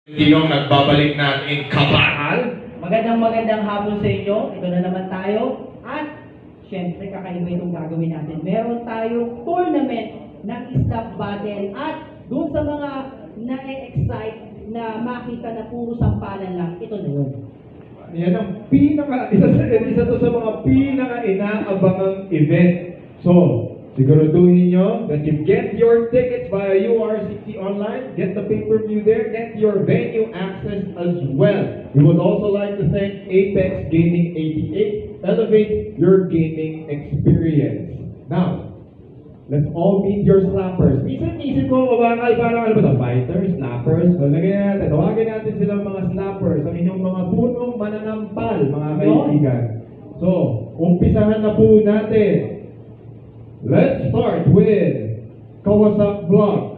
Tinong nagbabalik na in Kapahal. Magandang hapon sa inyo. Ito na naman tayo. At syempre kakaiba itong gagawin natin. Meron tayong tournament ng staff battle. At doon sa mga na-excite na makita na puro sampalan lang, ito na yun. Yan ang isa to sa mga pinaka-inaabangang event. So, siguraduhin nyo that you get your tickets via URCT online, get the pay-per-view there, get your venue access as well. We would also like to thank Apex Gaming 88. Elevate your gaming experience. Now, let's all meet your slappers. Minsan ko, parang ano ba ito? Fighters, slappers. So, lagyan natin. Tawagin natin silang mga slappers. Ang inyong mga punong mananampal, mga kaibigan. So, umpisahan na po natin. Let's start with Kawasak Vlog.